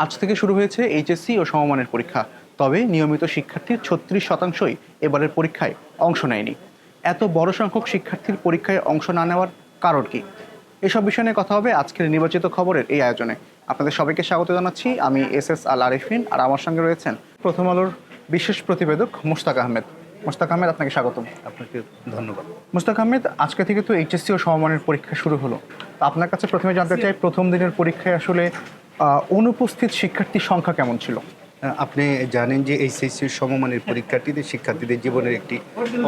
আজ থেকে শুরু হয়েছে এইচএসসি ও সমমানের পরীক্ষা। তবে নিয়মিত শিক্ষার্থীর 36% এবারের পরীক্ষায় অংশ নেয়নি। এত বড় সংখ্যক শিক্ষার্থীর পরীক্ষায় অংশ না নেওয়ার কারণ কি? এসব বিষয় নিয়ে কথা হবে আজকের নির্বাচিত খবরের এই আয়োজনে। আপনাদের সবাইকে স্বাগত জানাচ্ছি। আমি এস আল আরিফিন, আর আমার সঙ্গে রয়েছেন প্রথম আলোর বিশেষ প্রতিবেদক মুশতাক আহমেদ। মুশতাক আহমেদ, আপনাকে স্বাগতম। আপনাকে ধন্যবাদ। মুশতাক আহমেদ, আজকে থেকে তো এইচএসসি ও সমমানের পরীক্ষা শুরু হলো। তো আপনার কাছে প্রথমে জানতে চাই, প্রথম দিনের পরীক্ষায় আসলে অনুপস্থিত শিক্ষার্থীর সংখ্যা কেমন ছিল? আপনি জানেন যে এইচএসসি সমমানের শিক্ষার্থীদের জীবনের একটি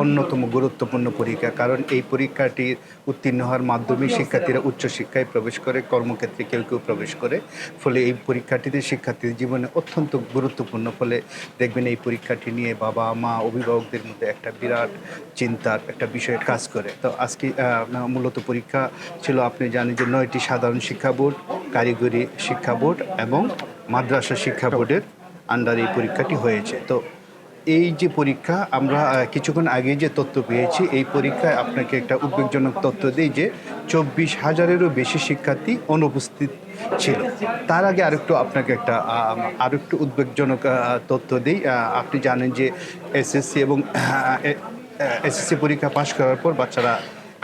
অন্যতম গুরুত্বপূর্ণ পরীক্ষা, কারণ এই পরীক্ষাটি উত্তীর্ণ হওয়ার মাধ্যমে শিক্ষার্থীরা উচ্চশিক্ষায় প্রবেশ করে, কর্মক্ষেত্রে কেউ কেউ প্রবেশ করে। ফলে এই শিক্ষার্থীদের জীবনে অত্যন্ত গুরুত্বপূর্ণ। ফলে দেখবেন এই পরীক্ষাটি নিয়ে বাবা মা অভিভাবকদের মধ্যে একটা বিরাট চিন্তার একটা বিষয়ে কাজ করে। তো আজকে মূলত পরীক্ষা ছিল, আপনি জানেন যে 9টি সাধারণ শিক্ষা বোর্ড, কারিগরি শিক্ষা বোর্ড এবং মাদ্রাসা শিক্ষা বোর্ডের আন্ডার এই পরীক্ষাটি হয়েছে। তো এই যে পরীক্ষা, আমরা কিছুক্ষণ আগে যে তথ্য পেয়েছি, এই পরীক্ষায় আপনাকে একটা উদ্বেগজনক তথ্য দিই যে 24,000-এরও বেশি শিক্ষার্থী অনুপস্থিত ছিল। তার আগে আপনাকে আরেকটু উদ্বেগজনক তথ্য দিই। আপনি জানেন যে এসএসসি পরীক্ষা পাশ করার পর বাচ্চারা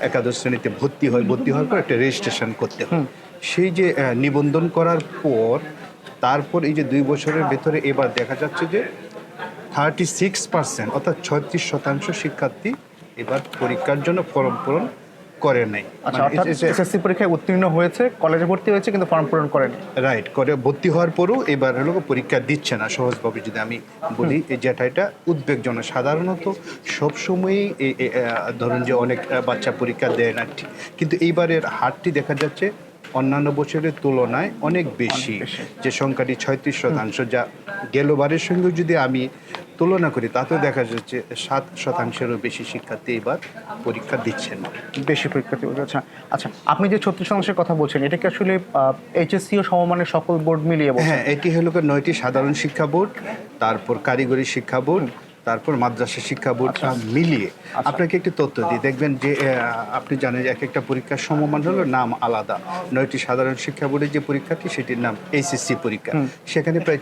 একাদশ শ্রেণীতে ভর্তি হওয়ার পর একটা রেজিস্ট্রেশন করতে হয়। সেই যে নিবন্ধন করার পর তারপর এই যে 2 বছরের ভেতরে এবার দেখা যাচ্ছে যে 36% অর্থাৎ 36% শিক্ষার্থী এবার পরীক্ষার জন্য ফর্ম পূরণ করে নাই। এসএসসি পরীক্ষায় উত্তীর্ণ হয়েছে, কলেজে ভর্তি হয়েছে, কিন্তু ফর্ম পূরণ করেনি। রাইট, করে ভর্তি হওয়ার পরও এবার পরীক্ষা দিচ্ছে না। সহজভাবে যদি আমি বলি, যেটা এটা উদ্বেগজনক। সাধারণত সবসময়ই ধরুন যে অনেক বাচ্চা পরীক্ষা দেয় না, কিন্তু এইবারের হারটি দেখা যাচ্ছে অন্যান্য বছরের তুলনায় অনেক বেশি। যে সংখ্যাটি 36%, যা গেলবারের সঙ্গে যদি আমি তুলনা করি তাতেও দেখা যাচ্ছে 7%-এরও বেশি শিক্ষার্থী এবার পরীক্ষা দিচ্ছেন না। বেশি পরীক্ষার্থী। আচ্ছা, আপনি যে 36%-এর কথা বলছেন, এটা কি আসলে এইচএসসি ও সমমানের সকল বোর্ড মিলিয়ে বলছেন? হ্যাঁ, এটি হলো 9টি সাধারণ শিক্ষা বোর্ড, তারপর কারিগরি শিক্ষা বোর্ড, তারপর মাদ্রাসা শিক্ষা বোর্ড মিলিয়ে। আপনাকে একটি তথ্য দিই, দেখবেন যে আপনি জানেন যে এক একটা পরীক্ষার সমমান হলো নাম আলাদা। 9টি সাধারণ শিক্ষা বোর্ডের যে পরীক্ষাটি, সেটির নাম এইচএসসি পরীক্ষা। সেখানে প্রায়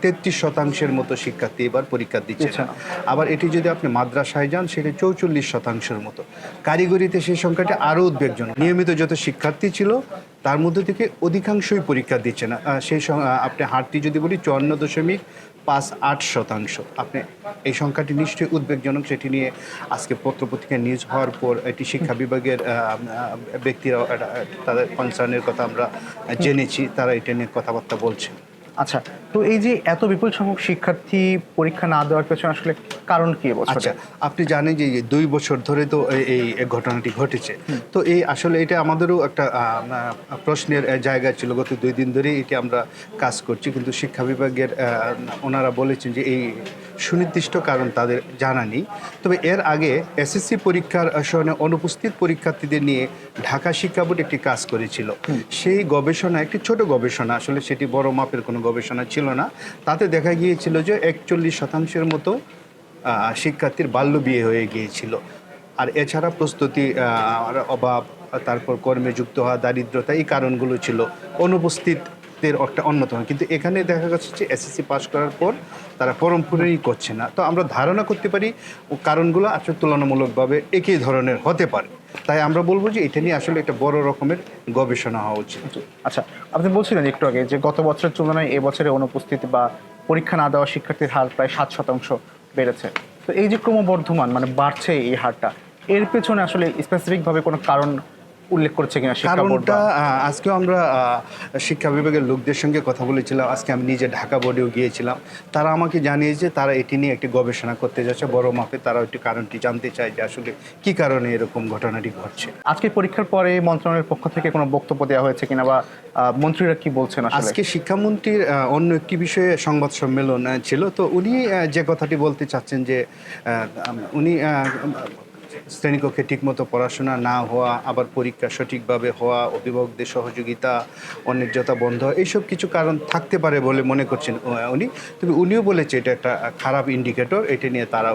33% মতো শিক্ষার্থী এবার পরীক্ষা দিচ্ছে না। আবার এটি যদি আপনি মাদ্রাসায় যান, সেটা 44% মতো। কারিগরিতে সেই সংখ্যাটি আরও উদ্বেগজনক। নিয়মিত যত শিক্ষার্থী ছিল তার মধ্যে থেকে অধিকাংশই পরীক্ষা দিচ্ছে না। আপনি হারটি যদি বলি 54.58%। আপনি এই সংখ্যাটি নিশ্চয়ই উদ্বেগজনক। সেটি নিয়ে আজকে পত্রপত্রিকায় নিউজ হওয়ার পর এটি শিক্ষা বিভাগের ব্যক্তিরা তাদের কনসার্নের কথা আমরা জেনেছি, তারা এটা নিয়ে কথাবার্তা বলছেন। আচ্ছা, তো এই যে এত বিপুল সংখ্যক শিক্ষার্থী পরীক্ষা না দেওয়ার পেছনে আসলে কারণ কি? আচ্ছা, আপনি জানেন যে 2 বছর ধরে তো এই ঘটনাটি ঘটেছে। তো আসলে এটা আমাদেরও একটা প্রশ্নের জায়গা ছিল। গত 2 দিন ধরেই এটি আমরা কাজ করছি, কিন্তু শিক্ষা বিভাগের ওনারা বলেছেন যে এই সুনির্দিষ্ট কারণ তাদের জানা নেই। তবে এর আগে এসএসসি পরীক্ষার সময় অনুপস্থিত পরীক্ষার্থীদের নিয়ে ঢাকা শিক্ষা বোর্ড একটি কাজ করেছিল। সেই গবেষণা, একটি ছোট গবেষণা, আসলে সেটি বড় মাপের কোনো গবেষণা ছিল না। তাতে দেখা গিয়েছিল যে 41%-এর মতো শিক্ষার্থীর বাল্য বিয়ে হয়ে গিয়েছিল। আর এছাড়া প্রস্তুতি অভাব, তারপর কর্মে যুক্ত হওয়া, দারিদ্রতা, এই কারণগুলো ছিল অনুপস্থিতের একটা অন্যতম। কিন্তু এখানে দেখা যাচ্ছে যে এসএসসি পাস করার পর তারা ফর্ম পূরণই করছে না। তো আমরা ধারণা করতে পারি কারণগুলো আসলে তুলনামূলকভাবে একই ধরনের হতে পারে। তাই আমরা বলবো যে এটা নিয়ে আসলে একটা বড় রকমের গবেষণা হওয়া উচিত। আচ্ছা, আপনি বলছিলেন একটু আগে যে গত বছরের তুলনায় এবছরে অনুপস্থিত বা পরীক্ষা না দেওয়া শিক্ষার্থীর হার প্রায় 7% বেড়েছে। তো এই যে ক্রমবর্ধমান বাড়ছে এই হারটা, এর পেছনে আসলে স্পেসিফিকভাবে কোনো কারণ উল্লেখ করছে কিনা? কারণটা আজকেও আমরা শিক্ষা বিভাগের লোকদের সঙ্গে কথা বলেছিলাম। আজকে আমি নিজে ঢাকা বোর্ডেও গিয়েছিলাম। তারা আমাকে জানিয়েছে তারা এটি নিয়ে একটি গবেষণা করতে যাচ্ছে বড় মাপে। তারা একটি কারণটি জানতে চায় যে আসলে কি কারণে এরকম ঘটনাটি ঘটছে। আজকে পরীক্ষার পরে মন্ত্রণালয়ের পক্ষ থেকে কোনো বক্তব্য দেওয়া হয়েছে কিনা, বা মন্ত্রীরা কি বলছেন? আজকে শিক্ষামন্ত্রীর অন্য একটি বিষয়ে সংবাদ সম্মেলন ছিল। তো উনি যে কথাটি বলতে চাচ্ছেন যে উনি শ্রেণীকক্ষে ঠিকমতো পড়াশোনা না হওয়া, আবার পরীক্ষা সঠিকভাবে হওয়া, অভিভাবকদের সহযোগিতা, অন্যায্যতা বন্ধ, এইসব কিছু কারণ থাকতে পারে বলে মনে করছেন উনি। তবে উনিও বলেছে এটা একটা খারাপ ইন্ডিকেটর, এটা নিয়ে তারা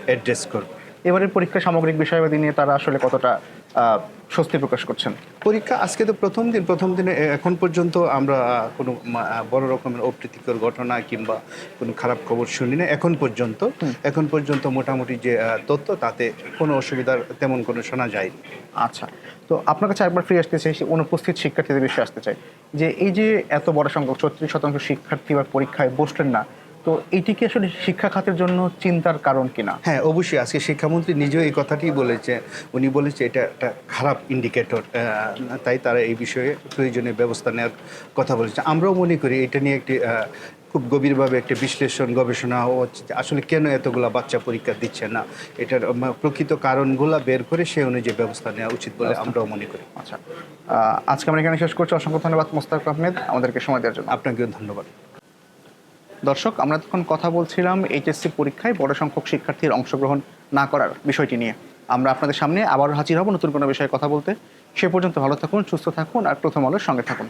অ্যাড্রেস করবে। এবারের পরীক্ষা সামগ্রিক বিষয়বাদী নিয়ে তারা আসলে কতটা স্বস্তি প্রকাশ করছেন? পরীক্ষা আজকে তো প্রথম দিনে এখন পর্যন্ত আমরা কোনো বড় রকমের অপ্রীতিকর ঘটনা কিংবা কোনো খারাপ খবর শুনি না এখন পর্যন্ত মোটামুটি যে তথ্য তাতে কোনো অসুবিধার তেমন কোনো শোনা যায়নি। আচ্ছা, তো আপনার কাছে একবার ফিরে আসতে চাই, অনুপস্থিত শিক্ষার্থীদের বিষয়ে আসতে চাই, যে এই যে এত বড় সংখ্যক 36% শিক্ষার্থী এবার পরীক্ষায় বসলেন না, তো এইটি কি আসলে শিক্ষা খাতের জন্য চিন্তার কারণ কিনা? হ্যাঁ, অবশ্যই। আজকে শিক্ষামন্ত্রী নিজেও এই কথাটি বলেছে। উনি বলেছে এটা একটা খারাপ ইন্ডিকেটর, তাই তারা এই বিষয়ে প্রয়োজনীয় ব্যবস্থা নেওয়ার কথা বলেছে। আমরাও মনে করি এটা নিয়ে একটি খুব গভীরভাবে একটা বিশ্লেষণ গবেষণা হচ্ছে যে আসলে কেন এতগুলা বাচ্চা পরীক্ষা দিচ্ছে না, এটার প্রকৃত কারণগুলা বের করে সে অনুযায়ী ব্যবস্থা নেওয়া উচিত বলে আমরাও মনে করি। আচ্ছা, আজকে আমরা এখানে শেষ করছি। অসংখ্য ধন্যবাদ মোস্তাক আহমেদ আমাদেরকে সময় দেওয়ার জন্য। আপনাকেও ধন্যবাদ। দর্শক, আমরা তখন কথা বলছিলাম এইচএসসি পরীক্ষায় বড় সংখ্যক শিক্ষার্থীর অংশগ্রহণ না করার বিষয়টি নিয়ে। আমরা আপনাদের সামনে আবারও হাজির হব নতুন কোনো বিষয়ে কথা বলতে। সে পর্যন্ত ভালো থাকুন, সুস্থ থাকুন আর প্রথম আলোর সঙ্গে থাকুন।